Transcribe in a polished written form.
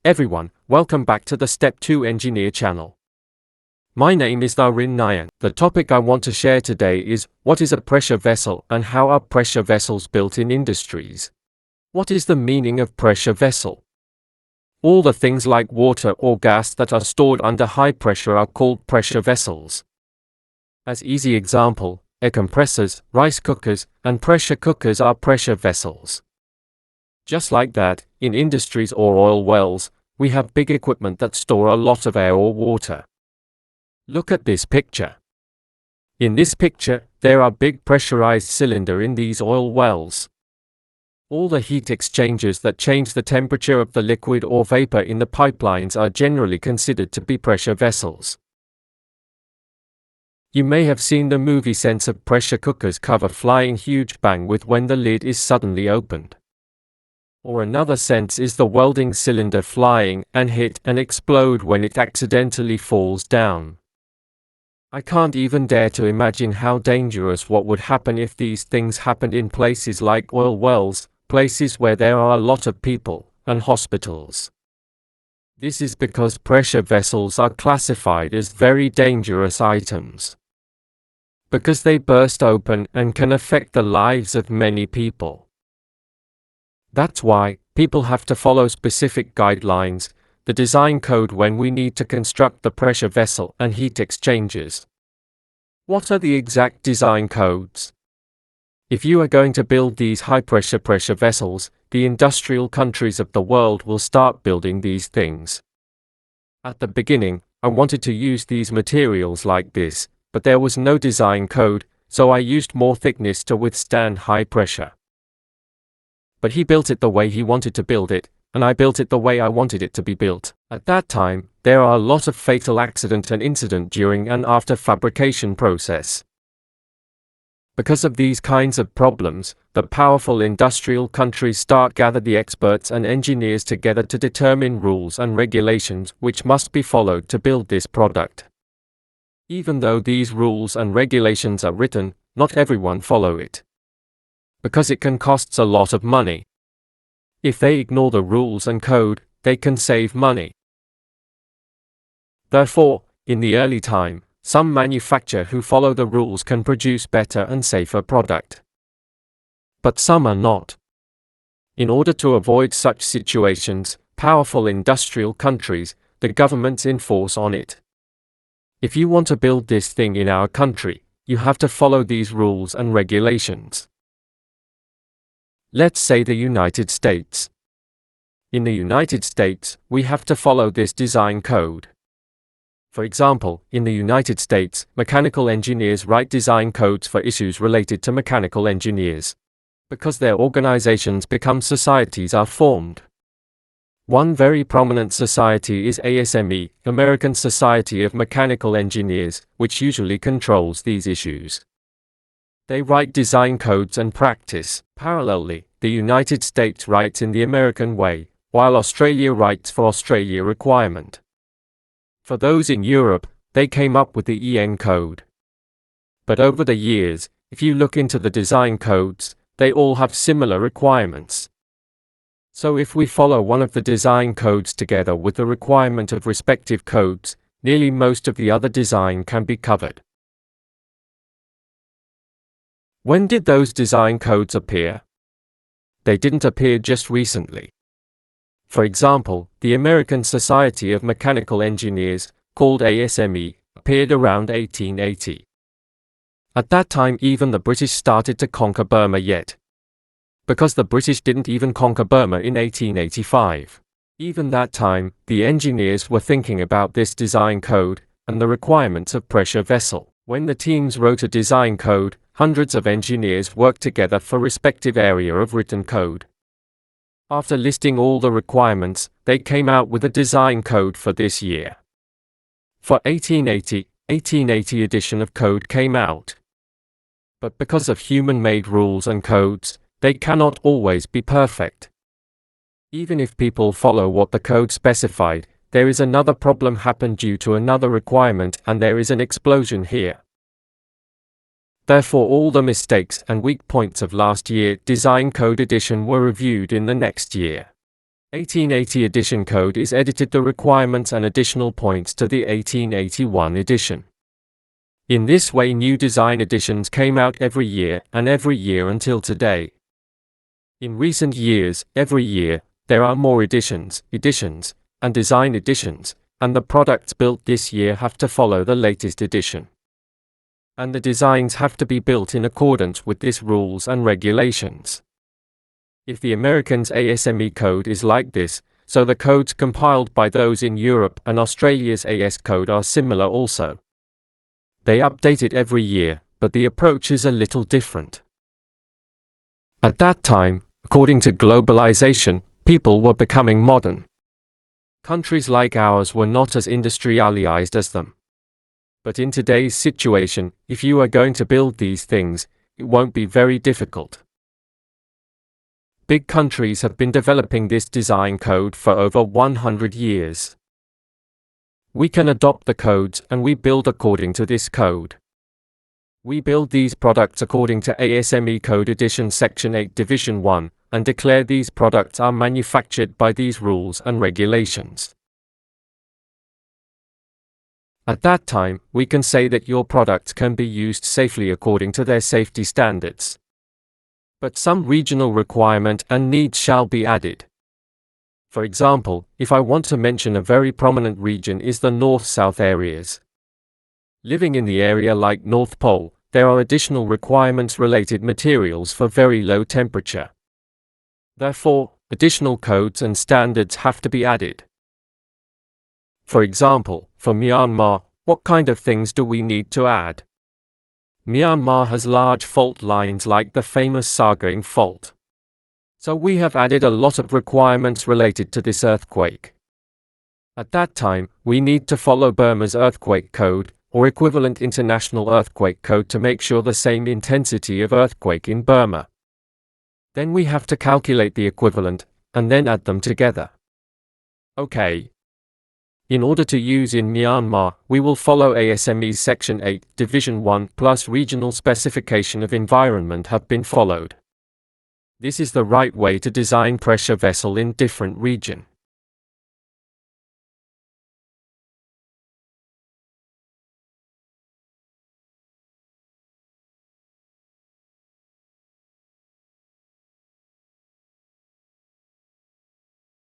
Everyone, welcome back to the Step 2 Engineer channel. My name is Narin Nayan. The topic I want to share today is, what is a pressure vessel and how are pressure vessels built in industries? What is the meaning of pressure vessel? All the things like water or gas that are stored under high pressure are called pressure vessels. As easy example, air compressors, rice cookers, and pressure cookers are pressure vessels. Just like that, in industries or oil wells, we have big equipment that store a lot of air or water. Look at this picture. In this picture, there are big pressurized cylinders in these oil wells. All the heat exchangers that change the temperature of the liquid or vapor in the pipelines are generally considered to be pressure vessels. You may have seen the movie sense of pressure cookers cover flying huge bang with when the lid is suddenly opened. Or another sense is the welding cylinder flying and hit and explode when it accidentally falls down. I can't even dare to imagine how dangerous what would happen if these things happened in places like oil wells, places where there are a lot of people, and hospitals. This is because pressure vessels are classified as very dangerous items, because they burst open and can affect the lives of many people. That's why people have to follow specific guidelines, the design code when we need to construct the pressure vessel and heat exchangers. What are the exact design codes? If you are going to build these high-pressure pressure vessels, the industrial countries of the world will start building these things. At the beginning, I wanted to use these materials like this, but there was no design code, so I used more thickness to withstand high pressure. But he built it the way he wanted to build it, and I built it the way I wanted it to be built. At that time, there are a lot of fatal accident and incident during and after fabrication process. Because of these kinds of problems, the powerful industrial countries start gather the experts and engineers together to determine rules and regulations which must be followed to build this product. Even though these rules and regulations are written, not everyone follow it, because it can cost a lot of money. If they ignore the rules and code, they can save money. Therefore, in the early time, some manufacturer who follow the rules can produce better and safer product. But some are not. In order to avoid such situations, powerful industrial countries, the governments enforce on it. If you want to build this thing in our country, you have to follow these rules and regulations. Let's say the United States. In the United States, we have to follow this design code. For example, in the United States, mechanical engineers write design codes for issues related to mechanical engineers. Because their organizations become societies are formed. One very prominent society is ASME, American Society of Mechanical Engineers, which usually controls these issues. They write design codes and practice. Parallelly, the United States writes in the American way, while Australia writes for Australia requirement. For those in Europe, they came up with the EN code. But over the years, if you look into the design codes, they all have similar requirements. So if we follow one of the design codes together with the requirement of respective codes, nearly most of the other design can be covered. When did those design codes appear? They didn't appear just recently. For example, the American Society of Mechanical Engineers, called ASME, appeared around 1880. At that time even the British started to conquer Burma yet. Because the British didn't even conquer Burma in 1885. Even that time, the engineers were thinking about this design code, and the requirements of pressure vessel. When the teams wrote a design code, hundreds of engineers worked together for respective area of written code. After listing all the requirements, they came out with a design code for this year. For 1880 edition of code came out. But because of human-made rules and codes, they cannot always be perfect. Even if people follow what the code specified, there is another problem happen due to another requirement and there is an explosion here. Therefore all the mistakes and weak points of last year design code edition were reviewed in the next year. 1880 edition code is edited the requirements and additional points to the 1881 edition. In this way new design editions came out every year until today. In recent years, every year, there are more editions, and design editions, and the products built this year have to follow the latest edition. And the designs have to be built in accordance with these rules and regulations. If the Americans' ASME code is like this, so the codes compiled by those in Europe and Australia's AS code are similar also. They update it every year, but the approach is a little different. At that time, according to globalization, people were becoming modern. Countries like ours were not as industrialized as them. But in today's situation, if you are going to build these things, it won't be very difficult. Big countries have been developing this design code for over 100 years. We can adopt the codes and we build according to this code. We build these products according to ASME Code Edition Section 8 Division 1 and declare these products are manufactured by these rules and regulations. At that time, we can say that your products can be used safely according to their safety standards. But some regional requirement and needs shall be added. For example, if I want to mention a very prominent region is the North-South areas. Living in the area like North Pole, there are additional requirements related materials for very low temperature. Therefore, additional codes and standards have to be added. For example, for Myanmar, what kind of things do we need to add? Myanmar has large fault lines like the famous Sagaing Fault. So we have added a lot of requirements related to this earthquake. At that time, we need to follow Burma's earthquake code, or equivalent international earthquake code to make sure the same intensity of earthquake in Burma. Then we have to calculate the equivalent, and then add them together. Okay. In order to use in Myanmar, we will follow ASME's Section 8, Division 1 plus regional specification of environment have been followed. This is the right way to design pressure vessel in different region.